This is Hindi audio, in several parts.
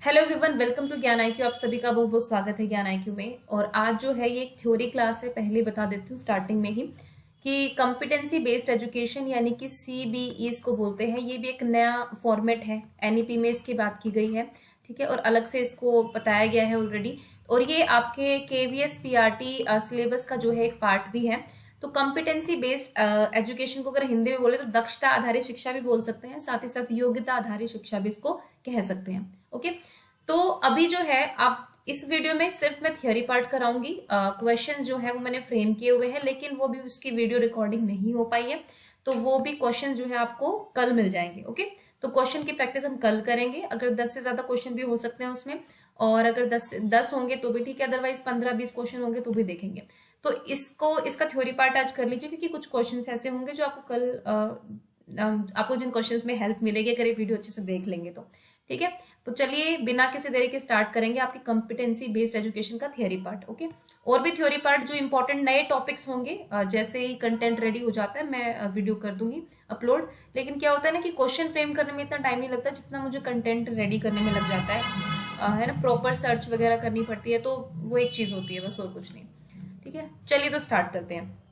हेलो एवरीवन, वेलकम टू ज्ञान आईक्यू। आप सभी का बहुत बहुत स्वागत है ज्ञान आईक्यू में। और आज जो है ये एक थ्योरी क्लास है। पहले बता देती हूँ स्टार्टिंग में ही कि कॉम्पिटेंसी बेस्ड एजुकेशन यानी कि सीबीई इसको बोलते हैं। ये भी एक नया फॉर्मेट है, एनईपी में इसकी बात की गई है, ठीक है। और अलग से इसको बताया गया है ऑलरेडी। और ये आपके केवीएस पीआरटी सिलेबस का जो है एक पार्ट भी है। तो कॉम्पिटेंसी बेस्ड एजुकेशन को अगर हिंदी में बोले तो दक्षता आधारित शिक्षा भी बोल सकते हैं, साथ ही साथ योग्यता आधारित शिक्षा भी इसको कह सकते हैं। ओके, तो अभी जो है आप इस वीडियो में सिर्फ मैं थियोरी पार्ट कराऊंगी। क्वेश्चन जो है वो मैंने फ्रेम किए हुए हैं, लेकिन वो भी उसकी वीडियो रिकॉर्डिंग नहीं हो पाई है, तो वो भी क्वेश्चन जो है आपको कल मिल जाएंगे। ओके, तो क्वेश्चन की प्रैक्टिस हम कल करेंगे। अगर 10 से ज्यादा क्वेश्चन भी हो सकते हैं उसमें, और अगर 10 होंगे तो भी ठीक है, अदरवाइज 15-20 क्वेश्चन होंगे तो भी देखेंगे। तो इसका थ्योरी पार्ट आज कर लीजिए, क्योंकि कुछ क्वेश्चंस ऐसे होंगे जो आपको कल आपको जिन क्वेश्चंस में हेल्प मिलेगी अगर ये वीडियो अच्छे से देख लेंगे तो, ठीक है। तो चलिए बिना किसी देरी के स्टार्ट करेंगे आपकी कॉम्पिटेंसी बेस्ड एजुकेशन का थ्योरी पार्ट। ओके, और भी थ्योरी पार्ट जो इंपॉर्टेंट नए टॉपिक्स होंगे, जैसे ही कंटेंट रेडी हो जाता है मैं वीडियो कर दूंगी अपलोड। लेकिन क्या होता है ना कि क्वेश्चन फ्रेम करने में इतना टाइम नहीं लगता जितना मुझे कंटेंट रेडी करने में लग जाता है ना। प्रॉपर सर्च वगैरह करनी पड़ती है, तो वो एक चीज होती है बस, और कुछ नहीं। ठीक है, चलिए तो स्टार्ट करते हैं।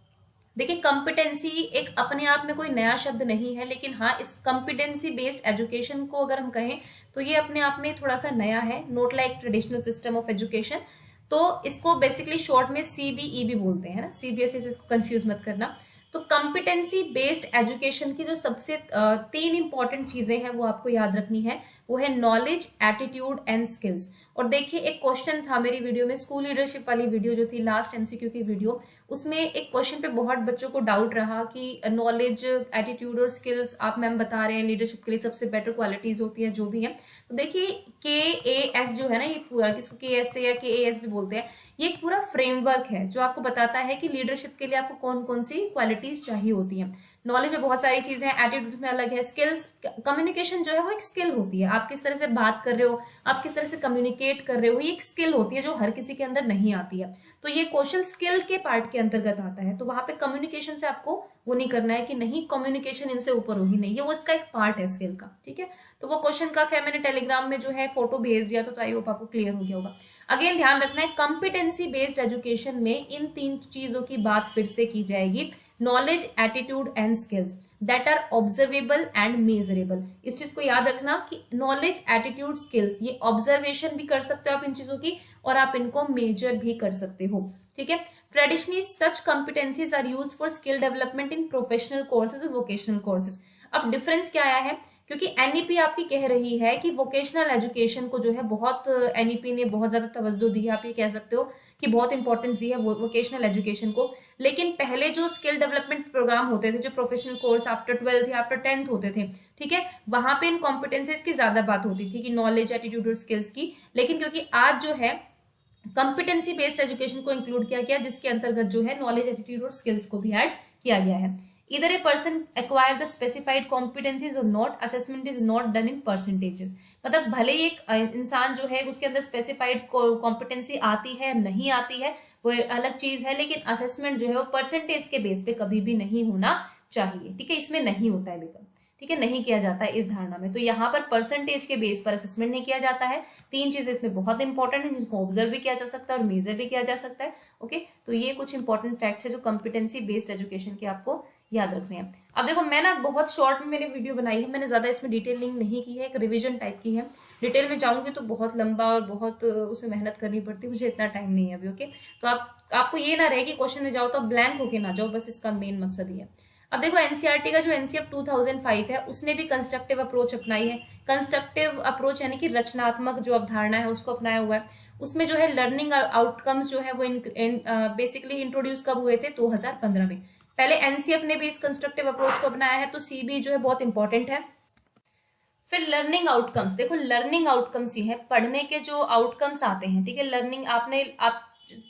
देखिए, कॉम्पिटेंसी एक अपने आप में कोई नया शब्द नहीं है, लेकिन हाँ, इस कॉम्पिटेंसी बेस्ड एजुकेशन को अगर हम कहें तो ये अपने आप में थोड़ा सा नया है, not like traditional system of education. तो इसको बेसिकली शॉर्ट में सीबीई भी बोलते हैं ना, सीबीएसई से इसको कंफ्यूज मत करना। तो कॉम्पिटेंसी बेस्ड एजुकेशन की जो सबसे 3 इंपॉर्टेंट चीजें हैं वो आपको याद रखनी है। वो है नॉलेज, एटीट्यूड एंड स्किल्स। और देखिए, एक क्वेश्चन था मेरी वीडियो में, स्कूल लीडरशिप वाली वीडियो जो थी, लास्ट एमसीक्यू की वीडियो, उसमें एक क्वेश्चन पे बहुत बच्चों को डाउट रहा कि नॉलेज, एटीट्यूड और स्किल्स आप मैम बता रहे हैं लीडरशिप के लिए सबसे बेटर क्वालिटीज होती हैं जो भी है। तो देखिए, KAS जो है ना, ये पूरा, किसको KS या KAS भी बोलते हैं, ये एक पूरा फ्रेमवर्क है जो आपको बताता है कि लीडरशिप के लिए आपको कौन कौन सी क्वालिटीज चाहिए होती हैं। नॉलेज में बहुत सारी चीजें हैं, एटीट्यूड में अलग है, स्किल्स, कम्युनिकेशन जो है वो एक स्किल होती है। आप किस तरह से बात कर रहे हो, आप किस तरह से कम्युनिकेट कर रहे हो, ये एक स्किल होती है जो हर किसी के अंदर नहीं आती है। तो ये क्वेश्चन स्किल के पार्ट के अंतर्गत आता है। तो वहां पे कम्युनिकेशन से आपको वो नहीं करना है कि नहीं कम्युनिकेशन इनसे ऊपर होगी, नहीं, ये वो इसका एक पार्ट है स्किल का, ठीक है। तो वो क्वेश्चन का खैर मैंने टेलीग्राम में जो है फोटो भेज दिया, तो आई होप आपको क्लियर हो गया होगा। अगेन ध्यान रखना है, कॉम्पिटेंसी बेस्ड एजुकेशन में इन 3 चीजों की बात फिर से की जाएगी। Knowledge, attitude and skills that are observable and measurable. इस चीज को याद रखना कि नॉलेज, एटीट्यूड, स्किल्स, ये ऑब्जर्वेशन भी कर सकते हो आप इन चीजों की, और आप इनको मेजर भी कर सकते हो, ठीक है। Traditionally such competencies are used for skill development in professional courses और वोकेशनल कोर्सेज। अब डिफरेंस क्या आया है, क्योंकि एनईपी आपकी कह रही है कि वोकेशनल एजुकेशन को जो है बहुत, एनईपी ने बहुत ज्यादा तवज्जो दी है, आप ये कह सकते हो कि बहुत इंपॉर्टेंस दी है वोकेशनल एजुकेशन को। लेकिन पहले जो स्किल डेवलपमेंट प्रोग्राम होते थे, जो प्रोफेशनल कोर्स आफ्टर 12th या आफ्टर 10th होते थे, ठीक है, वहां पे इन कॉम्पिटेंसीज की ज्यादा बात होती थी कि नॉलेज, एटीट्यूड और स्किल्स की। लेकिन क्योंकि आज जो है कॉम्पिटेंसी बेस्ड एजुकेशन को इंक्लूड किया गया, जिसके अंतर्गत जो है नॉलेज, एटीट्यूड और स्किल्स को भी ऐड किया गया है। Either a person acquire the specified competencies or not, assessment is not done in percentages। मतलब भले ही एक इंसान जो है उसके अंदर स्पेसिफाइड कॉम्पिटेंसी आती है नहीं आती है, वो अलग चीज है, लेकिन असेसमेंट जो है वो परसेंटेज के बेस पे कभी भी नहीं होना चाहिए, ठीक है। इसमें नहीं होता है बिल्कुल, ठीक है, नहीं किया जाता है इस धारणा में। तो यहाँ पर परसेंटेज के बेस पर असेसमेंट नहीं किया जाता है। 3 चीजें इसमें बहुत इंपॉर्टेंट है, जिसको ऑब्जर्व भी किया जा सकता है और मेजर भी किया जा सकता है। ओके, तो ये कुछ इंपॉर्टेंट फैक्ट्स है जो कॉम्पिटेंसी बेस्ड एजुकेशन के आपको याद रखने हैं। अब देखो, मैं ना बहुत शॉर्ट में मैंने वीडियो बनाई है, मैंने ज्यादा इसमें डिटेलिंग नहीं की है, एक रिवीजन टाइप की है। डिटेल में जाऊंगी तो बहुत लंबा और बहुत उसमें मेहनत करनी पड़ती है, मुझे इतना टाइम नहीं है अभी। ओके, तो आपको ये ना रहे कि क्वेश्चन में जाओ तो ब्लैंक होके ना जाओ, बस इसका मेन मकसद ही है। अब देखो, एनसीईआरटी का जो एनसीएफ 2005 है, उसने भी कंस्ट्रक्टिव अप्रोच अपनाई है। कंस्ट्रक्टिव अप्रोच यानी कि रचनात्मक जो अवधारणा है उसको अपनाया हुआ है। उसमें जो है लर्निंग आउटकम्स जो है वो बेसिकली इंट्रोड्यूस कब हुए थे, 2015 में। पहले एनसीएफ ने भी इस कंस्ट्रक्टिव अप्रोच को अपनाया है, तो सीबी जो है बहुत इंपॉर्टेंट है। फिर लर्निंग आउटकम्स, देखो लर्निंग आउटकम्स ये है पढ़ने के जो आउटकम्स आते हैं, ठीक है। लर्निंग आप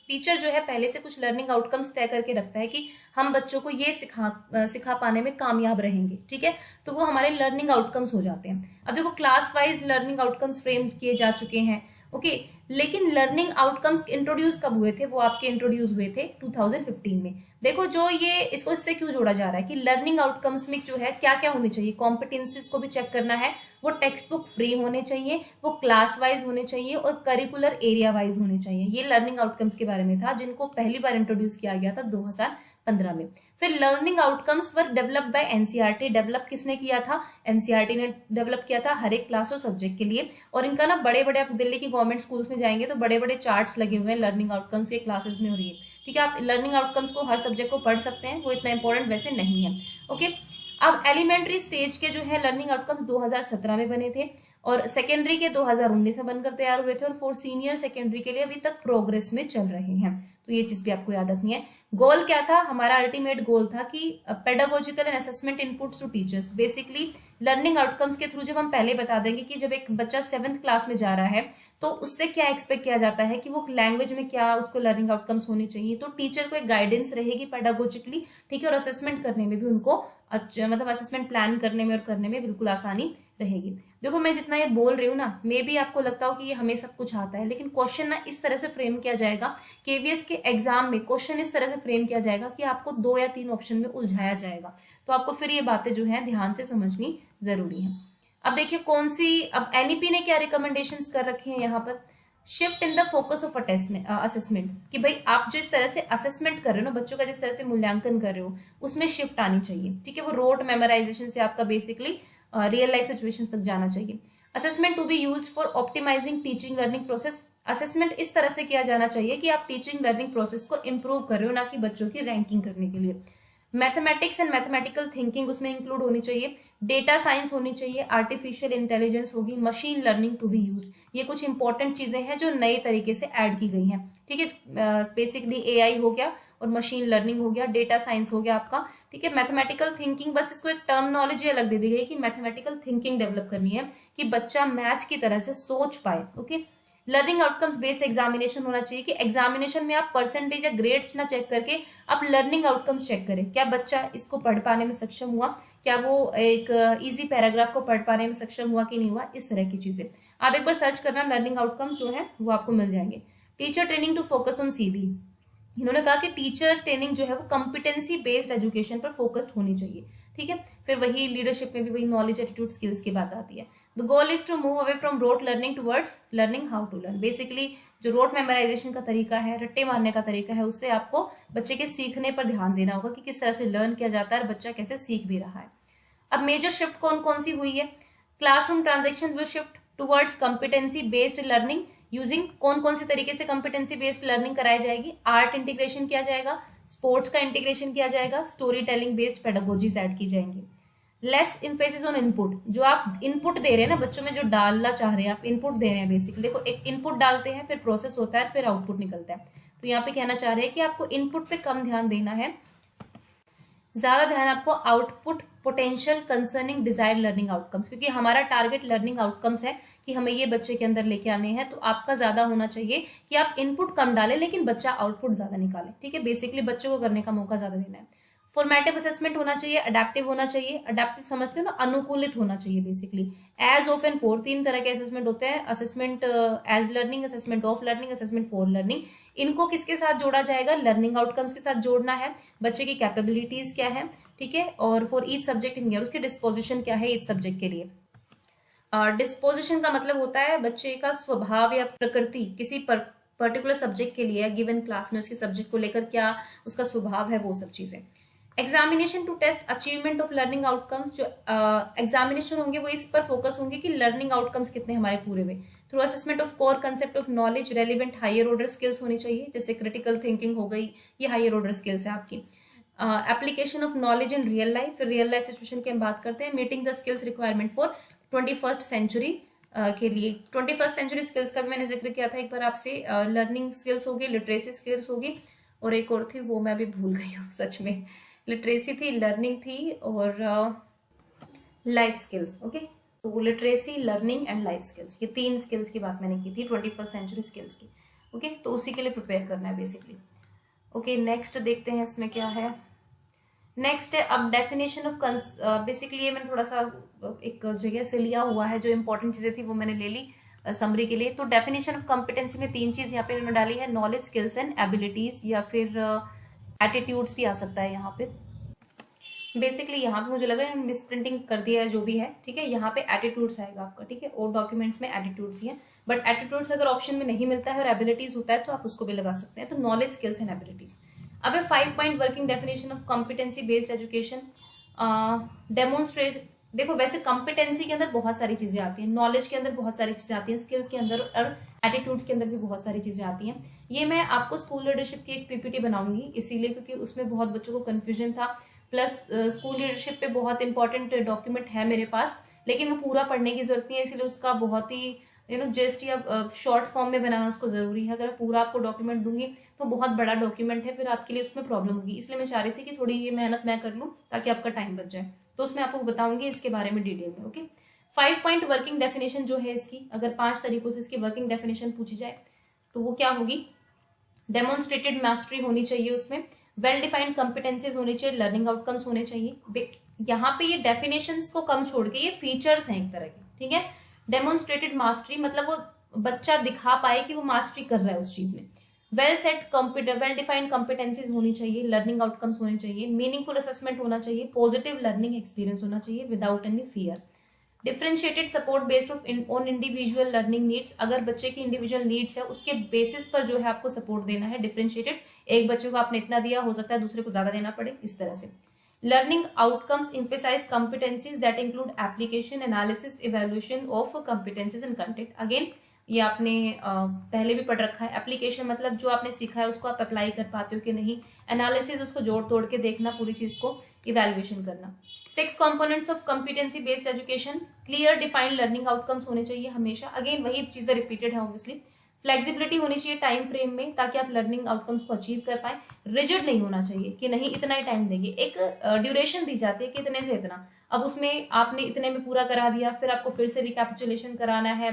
टीचर जो है पहले से कुछ लर्निंग आउटकम्स तय करके रखता है कि हम बच्चों को ये सिखा पाने में कामयाब रहेंगे, ठीक है। तो वो हमारे लर्निंग आउटकम्स हो जाते हैं। अब देखो, class wise learning outcomes frame किए जा चुके हैं। ओके। लेकिन लर्निंग आउटकम्स इंट्रोड्यूस कब हुए थे? वो आपके इंट्रोड्यूस हुए थे 2015 में। देखो जो ये इसको इससे क्यों जोड़ा जा रहा है कि लर्निंग आउटकम्स में जो है क्या क्या होनी चाहिए, कॉम्पिटेंसीज को भी चेक करना है, वो टेक्स्ट बुक फ्री होने चाहिए, वो क्लास वाइज होने चाहिए और करिकुलर एरिया वाइज होने चाहिए। ये लर्निंग आउटकम्स के बारे में था जिनको पहली बार इंट्रोड्यूस किया गया था 2015 में। फिर learning outcomes were developed by NCERT. Develop किसने किया था? एनसीईआरटी ने डेवलप किया था हर एक क्लास और सब्जेक्ट के लिए। और इनका ना बड़े बड़े, आप दिल्ली की गवर्नमेंट स्कूल्स में जाएंगे तो बड़े बड़े चार्ट्स लगे हुए हैं लर्निंग आउटकम्स के क्लासेस में हो रही है। ठीक है, आप लर्निंग आउटकम्स को हर सब्जेक्ट को पढ़ सकते हैं, वो इतना इंपॉर्टेंट वैसे नहीं है। ओके। अब एलिमेंट्री स्टेज के जो है लर्निंग आउटकम्स 2017 में बने थे और सेकेंडरी के 2019 में बनकर तैयार हुए थे और फॉर सीनियर सेकेंडरी के लिए अभी तक प्रोग्रेस में चल रहे हैं। तो ये चीज भी आपको याद रखनी है। गोल क्या था हमारा? अल्टीमेट गोल था कि pedagogical and assessment inputs to teachers. Basically learning outcomes के थ्रू जब हम पहले बता देंगे कि जब एक बच्चा 7th क्लास में जा रहा है तो उससे क्या एक्सपेक्ट किया जाता है कि वो लैंग्वेज में क्या उसको लर्निंग आउटकम्स होनी चाहिए, तो टीचर को एक गाइडेंस रहेगी पेडागोजिकली। ठीक है, और असेसमेंट करने में भी उनको मतलब असेसमेंट प्लान करने में और करने में बिल्कुल आसानी रहेगी। देखो मैं जितना ये बोल रही हूँ ना, मे भी आपको लगता हो कि ये हमें सब कुछ आता है, लेकिन क्वेश्चन ना इस तरह से फ्रेम किया जाएगा, केवीएस के एग्जाम में क्वेश्चन इस तरह से फ्रेम किया जाएगा कि आपको 2 या 3 ऑप्शन में उलझाया जाएगा। तो आपको फिर ये बातें जो है ध्यान से समझनी जरूरी है। अब देखिए कौन सी, अब एनईपी ने क्या रिकमेंडेशंस कर रखे हैं यहाँ पर? Shift in the focus of assessment, कि भाई आप जो इस तरह से असेसमेंट कर रहे हो ना, बच्चों का जिस तरह से मूल्यांकन कर रहे हो उसमें शिफ्ट आनी चाहिए। ठीक है, वो रोट मेमोराइजेशन से आपका बेसिकली रियल लाइफ सिचुएशन तक जाना चाहिए। Assessment to be used for optimizing teaching learning process. Assessment इस तरह से किया जाना चाहिए कि आप टीचिंग लर्निंग प्रोसेस को इंप्रूव कर रहे हो, ना कि बच्चों की रैंकिंग करने के लिए। मैथमेटिक्स एंड मैथमेटिकल थिंकिंग उसमें इंक्लूड होनी चाहिए, डेटा साइंस होनी चाहिए, आर्टिफिशियल इंटेलिजेंस होगी, machine learning to be use. ये कुछ इंपॉर्टेंट चीजें हैं जो नए तरीके से ऐड की गई हैं। ठीक है, बेसिकली एआई हो गया और मशीन लर्निंग हो गया, डेटा साइंस हो गया आपका। ठीक है, मैथमेटिकल थिंकिंग, बस इसको एक टर्मिनोलॉजी अलग दे दी गई कि मैथमेटिकल थिंकिंग डेवलप करनी है कि बच्चा मैथ्स की तरह से सोच पाए। Okay. Learning outcomes based examination होना चाहिए कि एग्जामिनेशन में आप परसेंटेज या ग्रेड्स ना चेक करके आप लर्निंग आउटकम्स चेक करें। क्या बच्चा इसको पढ़ पाने में सक्षम हुआ, क्या वो एक इजी पैराग्राफ को पढ़ पाने में सक्षम हुआ कि नहीं हुआ, इस तरह की चीजें आप एक बार सर्च करना, लर्निंग आउटकम्स जो है वो आपको मिल जाएंगे। Teacher training to focus on CB. इन्होंने कहा कि टीचर ट्रेनिंग जो है वो कॉम्पिटेंसी बेस्ड एजुकेशन पर फोकस्ड होनी चाहिए। ठीक है, फिर वही लीडरशिप में भी वही नॉलेज एटीट्यूड स्किल्स की बात आती है। The goal is to move away from rote learning towards learning how to learn. Basically जो रोट मेमोराइजेशन का तरीका है, रट्टे मारने का तरीका है, उससे आपको बच्चे के सीखने पर ध्यान देना होगा कि किस तरह से लर्न किया जाता है और बच्चा कैसे सीख भी रहा है। अब मेजर शिफ्ट कौन कौन सी हुई है? Classroom transaction will shift towards competency based learning using, कौन कौन से तरीके से कॉम्पिटेंसी बेस्ड लर्निंग कराई जाएगी? आर्ट इंटीग्रेशन किया जाएगा, स्पोर्ट्स का इंटीग्रेशन किया जाएगा, स्टोरी टेलिंग बेस्ड पेडागोजीज ऐड की जाएंगी। लेस इम्फेसिस ऑन इनपुट, जो आप इनपुट दे रहे हैं ना बच्चों में, जो डालना चाह रहे हैं आप, इनपुट दे रहे हैं बेसिकली। देखो एक इनपुट डालते हैं, फिर प्रोसेस होता है, फिर आउटपुट निकलता है। तो यहाँ पे कहना चाह रहे हैं कि आपको इनपुट पे कम ध्यान देना है, ज्यादा ध्यान आपको output potential concerning desired learning outcomes, क्योंकि हमारा टारगेट लर्निंग आउटकम्स है कि हमें ये बच्चे के अंदर लेके आने हैं। तो आपका ज्यादा होना चाहिए कि आप इनपुट कम डालें लेकिन बच्चा आउटपुट ज्यादा निकाले। ठीक है, बेसिकली बच्चों को करने का मौका ज्यादा देना है। फॉर्मेटिव असेसमेंट होना चाहिए, अडेप्टिव होना चाहिए। अडेप्टिव समझते हो ना, अनुकूलित होना चाहिए basically. As of and for 3 तरह के असेसमेंट होते हैं, assessment as learning, assessment of learning, assessment for learning. इनको किसके साथ जोड़ा जाएगा? लर्निंग आउटकम्स के साथ जोड़ना है, बच्चे की कैपेबिलिटीज क्या है, ठीक है, और for each subject in year उसके डिस्पोजिशन क्या है ईच सब्जेक्ट के लिए। डिस्पोजिशन का मतलब होता है बच्चे का स्वभाव या प्रकृति किसी पर्टिकुलर सब्जेक्ट के लिए, गिवन क्लास में उसके सब्जेक्ट को लेकर क्या उसका स्वभाव है, वो सब चीजें। Examination to test achievement of learning outcomes, जो एग्जामिनेशन होंगे वो इस पर फोकस होंगे कि लर्निंग आउटकम्स कितने हमारे पूरे हुए। Through assessment of core concept of knowledge, relevant higher order skills होनी चाहिए, जैसे क्रिटिकल थिंकिंग हो गई, ये हायर ऑर्डर स्किल्स है आपकी। Application of knowledge in real life, फिर रियल लाइफ सिचुएशन की हम बात करते हैं। Meeting the skills requirement for 21st century के लिए। 21st सेंचुरी स्किल्स का भी मैंने जिक्र किया था एक बार आपसे। लर्निंग स्किल्स होगी, लिटरेसी स्किल्स होगी, और एक और थी वो मैं भी भूल गई हूँ सच में। लिटरेसी थी, लर्निंग थी, और लाइफ स्किल्स। ओके, तो literacy, learning and life skills, ये 3 स्किल्स की बात मैंने की थी 21st सेंचुरी स्किल्स की। ओके, तो उसी के लिए प्रिपेयर करना है बेसिकली। ओके, नेक्स्ट देखते हैं इसमें क्या है। नेक्स्ट है अब डेफिनेशन ऑफ बेसिकली ये मैंने थोड़ा सा एक जगह से लिया हुआ है, जो इंपॉर्टेंट चीजें थी वो मैंने ले ली, समरी के लिए। तो डेफिनेशन ऑफ कॉम्पिटेंसी में 3 चीज यहाँ पे इन्होंने डाली है, नॉलेज, स्किल्स एंड एबिलिटीज, या फिर एटीट्यूड्स भी आ सकता है यहाँ पे। बेसिकली यहाँ पे मुझे लग रहा है मिस प्रिंटिंग कर दिया है जो भी है, ठीक है। यहाँ पे एटीट्यूड्स आएगा आपका, ठीक है, और डॉक्यूमेंट्स में एटीट्यूड्स ही है, बट एटीट्यूड्स अगर ऑप्शन में नहीं मिलता है और एबिलिटीज होता है तो आप उसको भी लगा सकते हैं। तो नॉलेज, स्किल्स एंड एबिलिटीज। अब 5 point working definition of competency based education. Demonstrate, देखो वैसे कॉम्पिटेंसी के अंदर बहुत सारी चीजें आती हैं, नॉलेज के अंदर बहुत सारी चीजें आती हैं, स्किल्स के अंदर और एटीट्यूड्स के अंदर भी बहुत सारी चीजें आती हैं। ये मैं आपको स्कूल लीडरशिप की एक पीपीटी बनाऊंगी, इसीलिए क्योंकि उसमें बहुत बच्चों को कंफ्यूजन था, प्लस स्कूल लीडरशिप पे बहुत इंपॉर्टेंट डॉक्यूमेंट है मेरे पास, लेकिन वो पूरा पढ़ने की जरूरत नहीं है, इसलिए उसका बहुत ही जस्ट या शॉर्ट फॉर्म में बनाना उसको जरूरी है। अगर पूरा आपको डॉक्यूमेंट दूंगी तो बहुत बड़ा डॉक्यूमेंट है, फिर आपके लिए उसमें प्रॉब्लम होगी, इसलिए मैं चाह रही थी कि थोड़ी ये मेहनत मैं कर लूँ ताकि आपका टाइम बच जाए। तो उसमें आपको बताऊंगी इसके बारे में डिटेल में, ओके। 5 पॉइंट वर्किंग डेफिनेशन जो है इसकी, अगर 5 तरीकों से इसकी वर्किंग डेफिनेशन पूछी जाए तो वो क्या होगी? डेमोन्स्ट्रेटेड मास्टरी होनी चाहिए उसमें, वेल डिफाइंड कॉम्पिटेंसीज होनी चाहिए, लर्निंग आउटकम्स होने चाहिए। यहाँ पे ये डेफिनेशंस को कम छोड़ के ये फीचर्स हैं एक तरह के, ठीक है। डेमोन्स्ट्रेटेड मास्टरी मतलब वो बच्चा दिखा पाए कि वो मास्टरी कर रहा है उस चीज में। Well set well defined competencies होनी चाहिए, लर्निंग आउटकम्स होने चाहिए, मीनिंगफुल असेसमेंट होना चाहिए, पॉजिटिव लर्निंग एक्सपीरियंस होना चाहिए without any fear. Differentiated support based on individual learning needs, अगर बच्चे की इंडिविजुअल नीड्स है उसके बेसिस पर जो है आपको सपोर्ट देना है। डिफरेंशिएटेड, एक बच्चे को आपने इतना दिया, हो सकता है दूसरे को ज्यादा देना पड़े, इस तरह से। Learning outcomes emphasize competencies that include application, analysis, evaluation of competencies and content। Again ये आपने पहले भी पढ़ रखा है। एप्लीकेशन मतलब जो आपने सीखा है उसको आप अप्लाई कर पाते हो कि नहीं, एनालिसिस उसको जोड़ तोड़ के देखना, पूरी चीज को इवेल्युएशन करना। 6 components of competency based education, clear defined learning outcomes होने चाहिए हमेशा, अगेन वही चीजें रिपीटेड है ऑब्वियसली। फ्लेक्सिबिलिटी होनी चाहिए टाइम फ्रेम में ताकि आप लर्निंग आउटकम्स को अचीव कर पाए। रिजिड नहीं होना चाहिए कि नहीं इतना ही टाइम देंगे, एक ड्यूरेशन दी जाती है कि इतने से इतना, अब उसमें आपने इतने में पूरा करा दिया, फिर आपको फिर से रिकैपिचुलेशन कराना है,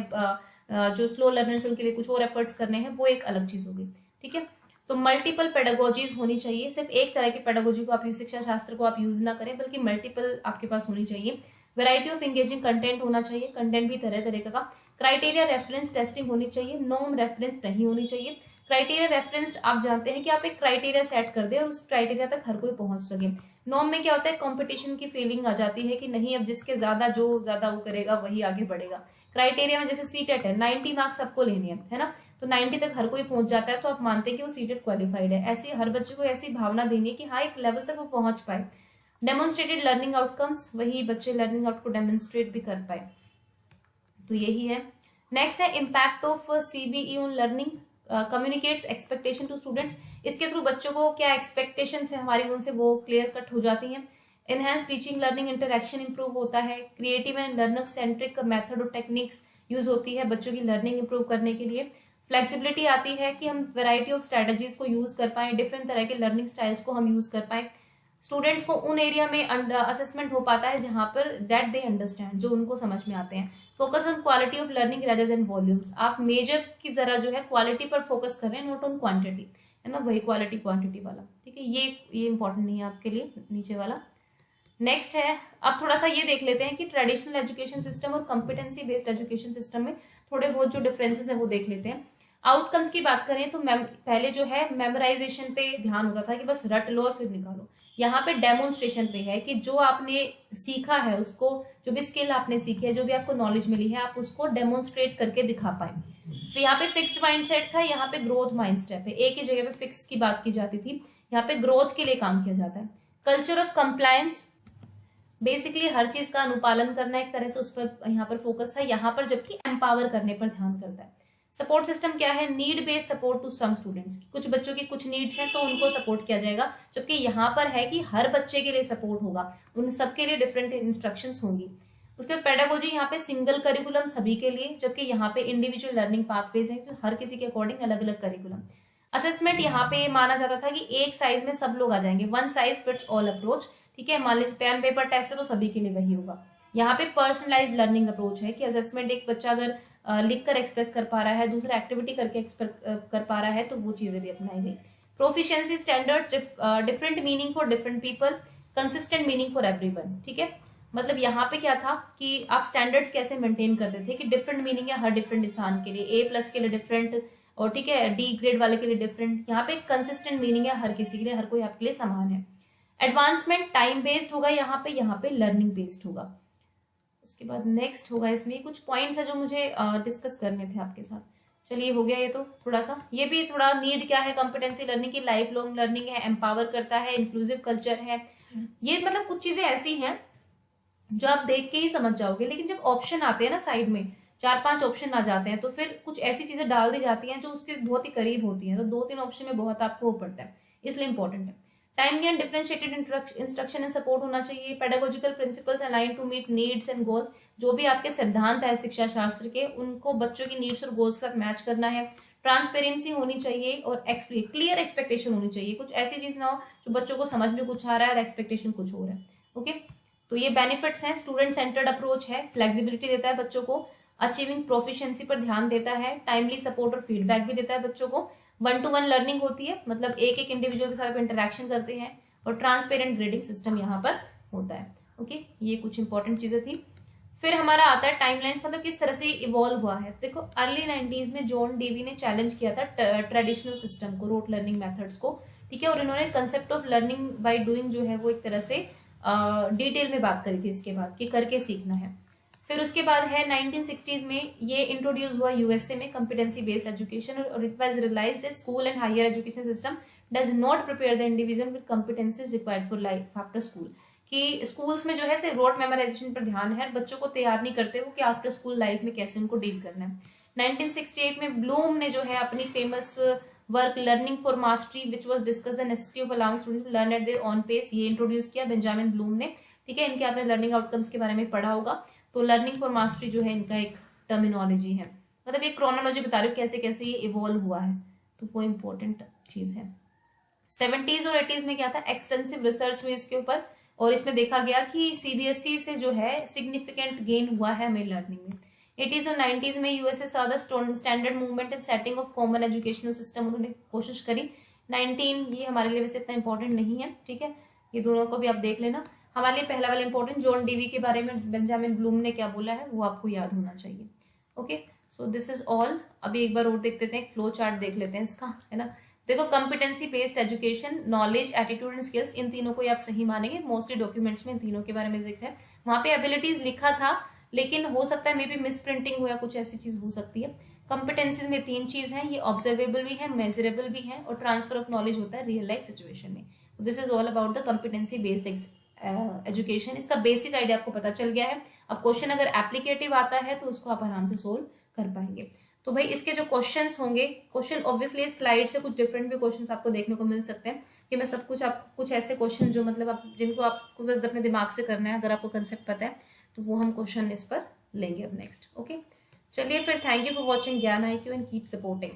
जो स्लो लर्नर्स उनके लिए कुछ और एफर्ट्स करने हैं, वो एक अलग चीज होगी, ठीक है। तो मल्टीपल पेडागोजीज होनी चाहिए, सिर्फ एक तरह की पेडागोजी को आप शिक्षा शास्त्र को आप यूज ना करें, बल्कि मल्टीपल आपके पास होनी चाहिए। वैरायटी ऑफ एंगेजिंग कंटेंट होना चाहिए, कंटेंट भी तरह तरह का। क्राइटेरिया रेफरेंस टेस्टिंग होनी चाहिए, नॉर्म रेफरेंस नहीं होनी चाहिए। क्राइटेरिया रेफरेंस्ड, आप जानते हैं कि आप एक क्राइटेरिया सेट कर दे और उस क्राइटेरिया तक हर कोई पहुंच सके। नॉर्म में क्या होता है, कंपटीशन की फीलिंग आ जाती है कि नहीं अब जिसके ज्यादा जो ज्यादा वो करेगा वही आगे बढ़ेगा। क्राइटेरिया में जैसे सीटेट है, 90 मार्क्स सबको लेने हैं, है ना, तो 90 तक हर कोई पहुंच जाता है तो आप मानते हैं कि वो सीटेट क्वालिफाइड है। ऐसी हर बच्चे को ऐसी भावना देनी है कि हाँ एक लेवल तक वो पहुंच पाए। डेमोन्स्ट्रेटेड लर्निंग आउटकम्स, वही बच्चे लर्निंग आउट को डेमोन्स्ट्रेट भी कर पाए, तो यही है। नेक्स्ट है impact of CBE on learning, communicates expectation to students, इसके थ्रू बच्चों को क्या एक्सपेक्टेशन है हमारी उनसे वो क्लियर कट हो जाती हैं। Enhance teaching learning interaction improve होता है। Creative and learner centric method और टेक्निक्स यूज होती है बच्चों की लर्निंग इंप्रूव करने के लिए। फ्लेक्सिबिलिटी आती है कि हम वैरायटी ऑफ स्ट्रेटजीज को यूज कर पाए, डिफरेंट तरह के लर्निंग स्टाइल्स को हम यूज कर पाए। स्टूडेंट्स को उन एरिया में असेसमेंट हो पाता है जहां पर दैट दे अंडरस्टैंड, जो उनको समझ में आते हैं। Focus on quality of learning rather than volumes, आप मेजर की जरा जो है क्वालिटी पर फोकस कर रहे हैं, नॉट ऑन क्वांटिटी, है ना, वही क्वालिटी क्वांटिटी वाला, ठीक है। ये इंपॉर्टेंट नहीं है आपके लिए, नीचे वाला। नेक्स्ट है, अब थोड़ा सा ये देख लेते हैं कि ट्रेडिशनल एजुकेशन सिस्टम और कॉम्पिटेंसी बेस्ड एजुकेशन सिस्टम में थोड़े बहुत जो डिफरेंसेस है वो देख लेते हैं। आउटकम्स की बात करें तो पहले जो है मेमोराइजेशन पे ध्यान होता था कि बस रट लो और फिर निकालो। यहाँ पे डेमोन्स्ट्रेशन पे है कि जो आपने सीखा है उसको, जो भी स्किल आपने सीखी है, जो भी आपको नॉलेज मिली है, आप उसको डेमोन्स्ट्रेट करके दिखा पाए। फिर यहाँ पे फिक्स्ड माइंडसेट था, यहाँ पे ग्रोथ माइंडसेट है। एक ही जगह पे फिक्स की बात की जाती थी, यहाँ पे ग्रोथ के लिए काम किया जाता है। कल्चर ऑफ कंप्लायंस, बेसिकली हर चीज का अनुपालन करना, एक तरह से उस पर यहाँ पर फोकस था, यहाँ पर जबकि एम्पावर करने पर ध्यान करता है। सपोर्ट सिस्टम क्या है, need based support to some students, कुछ बच्चों की कुछ नीड्स हैं तो उनको सपोर्ट किया जाएगा, जबकि यहाँ पर है कि हर बच्चे के लिए सपोर्ट होगा, उन सबके लिए डिफरेंट इंस्ट्रक्शंस होंगी। उसके बाद पेडागोजी, यहाँ पे सिंगल करिकुलम सभी के लिए, जबकि यहाँ पे इंडिविजुअल लर्निंग पाथवेज है, जो हर किसी के अकॉर्डिंग अलग अलग करिकुलम। असेसमेंट, यहाँ पे माना जाता था कि एक साइज में सब लोग आ जाएंगे, one size fits all approach, ठीक है। मान लीजिए पेन पेपर टेस्ट है तो सभी के लिए वही होगा। यहाँ पे पर्सनलाइज लर्निंग अप्रोच है कि असेसमेंट एक बच्चा अगर लिख कर एक्सप्रेस कर पा रहा है, दूसरा एक्टिविटी करके एक्सप्रेस कर पा रहा है, तो वो चीजें भी अपनाई गई। Proficiency standard, different meaning for different people, consistent meaning for everyone, ठीक है। मतलब यहाँ पे क्या था कि आप स्टैंडर्ड्स कैसे मेंटेन करते थे कि डिफरेंट मीनिंग है हर डिफरेंट इंसान के लिए, A+ के लिए डिफरेंट, और ठीक है D ग्रेड वाले के लिए डिफरेंट। यहाँ पे कंसिस्टेंट मीनिंग है हर किसी के लिए, हर कोई आपके लिए समान है। एडवांसमेंट टाइम बेस्ड होगा यहाँ पे लर्निंग बेस्ड होगा। उसके बाद नेक्स्ट होगा, इसमें कुछ पॉइंट्स है जो मुझे डिस्कस करने थे आपके साथ। चलिए हो गया ये तो थोड़ा सा, ये भी थोड़ा नीड क्या है कॉम्पिटेंसी लर्निंग की, लाइफ लॉन्ग लर्निंग है, एम्पावर करता है, इंक्लूसिव कल्चर है। ये मतलब कुछ चीजें ऐसी हैं जो आप देख के ही समझ जाओगे, लेकिन जब ऑप्शन आते हैं ना साइड में 4-5 ऑप्शन आ जाते हैं तो फिर कुछ ऐसी चीजें डाल दी जाती हैं जो उसके बहुत ही करीब होती हैं, तो 2-3 ऑप्शन में बहुत आपको वो पड़ता है, इसलिए इंपॉर्टेंट है। Timely and differentiated instruction and support होना चाहिए। Pedagogical principles align to meet needs and goals, जो भी आपके सिद्धांत है शिक्षा शास्त्र के उनको बच्चों की नीड्स और गोल्स के साथ मैच करना है। ट्रांसपेरेंसी होनी चाहिए और क्लियर एक्सपेक्टेशन होनी चाहिए, कुछ ऐसी चीज ना हो जो बच्चों को समझ में कुछ आ रहा है और एक्सपेक्टेशन कुछ हो रहा है। ओके, तो ये बेनिफिट्स हैं। स्टूडेंट सेंटर्ड अप्रोच है, फ्लेक्सिबिलिटी देता है बच्चों को, अचीविंग प्रोफिशिएंसी पर ध्यान देता है, टाइमली सपोर्ट और फीडबैक भी देता है बच्चों को, 1-to-1 लर्निंग होती है, मतलब एक इंडिविजुअल के साथ इंटरेक्शन करते हैं, और ट्रांसपेरेंट ग्रेडिंग सिस्टम यहाँ पर होता है। ओके, ये कुछ इंपॉर्टेंट चीजें थी। फिर हमारा आता है टाइमलाइंस, मतलब किस तरह से इवॉल्व हुआ है। देखो अर्ली 90s में जॉन डेवी ने चैलेंज किया था ट्रेडिशनल सिस्टम को, रोट लर्निंग मेथड्स को, ठीक है, और इन्होंने concept of learning by doing जो है वो एक तरह से डिटेल में बात करी थी इसके बाद कि करके सीखना है। फिर उसके बाद है 1960s में ये इंट्रोड्यूस हुआ यूएसए में, कॉम्पिटेंसी बेस्ड एजुकेशन, और it was realized that school and higher education system does not prepare the individual with competencies required for life after school, कि स्कूल्स में जो है सिर्फ रोट मेमोराइजेशन पर ध्यान है, बच्चों को तैयार नहीं करते वो कि आफ्टर स्कूल लाइफ में कैसे उनको डील करना है। 1968 में ब्लूम ने जो है अपनी famous work learning for mastery which was discuss the necessity of allowing students to learn at their own pace, ये इंट्रोड्यूस किया बेंजामिन ब्लूम ने, ठीक है। इनके आपने लर्निंग आउटकम्स के बारे में पढ़ा होगा, तो लर्निंग फॉर मास्टरी जो है इनका एक टर्मिनोलॉजी है, मतलब ये क्रोनोलॉजी बता रही हूँ कैसे कैसे ये इवॉल्व हुआ है, तो वो इंपॉर्टेंट चीज है। 70s और 80s में क्या था, एक्सटेंसिव रिसर्च हुई इसके ऊपर, और इसमें देखा गया कि सीबीएसई से जो है सिग्निफिकेंट गेन हुआ है हमें लर्निंग में। 80s और 90s में USA saw the standard movement and setting of common educational system, उन्होंने कोशिश करी। 19 ये हमारे लिए वैसे इतना इंपॉर्टेंट नहीं है, ठीक है, ये दोनों को भी आप देख लेना। हमारे लिए पहला वाला इंपॉर्टेंट, जॉन डीवी के बारे में बेंजामिन ब्लूम ने क्या बोला है वो आपको याद होना चाहिए। Okay, so this is all. अभी एक बार और देख लेते हैं, एक फ्लो चार्ट देख लेते हैं इसका, है ना। देखो competency based education, knowledge, attitude and skills, इन तीनों को आप सही मानेंगे, मोस्टली डॉक्यूमेंट्स में इन तीनों के बारे में जिक्र है। वहां पे एबिलिटीज लिखा था, लेकिन हो सकता है मे बी मिस प्रिंटिंग हो या कुछ ऐसी चीज हो सकती है। कॉम्पिटेंसीज में 3 चीज है, ये ऑब्जर्वेबल भी है, मेजरेबल भी है, और ट्रांसफर ऑफ नॉलेज होता है रियल लाइफ सिचुएशन में। तो this is all about the competency based education. इसका बेसिक आइडिया आपको पता चल गया है। अब क्वेश्चन अगर एप्लीकेटिव आता है तो उसको आप आराम से सोल्व कर पाएंगे। तो भाई इसके जो क्वेश्चंस होंगे, क्वेश्चन ऑब्वियसली स्लाइड से कुछ डिफरेंट भी क्वेश्चंस आपको देखने को मिल सकते हैं, कि मैं सब कुछ आप कुछ ऐसे क्वेश्चन जो मतलब आप जिनको आपको बस अपने दिमाग से करना है, अगर आपको कंसेप्ट पता है तो वो हम क्वेश्चन इस पर लेंगे अब नेक्स्ट। ओके, चलिए फिर, थैंक यू फॉर वॉचिंग ज्ञान IQ एंड कीप सपोर्टिंग।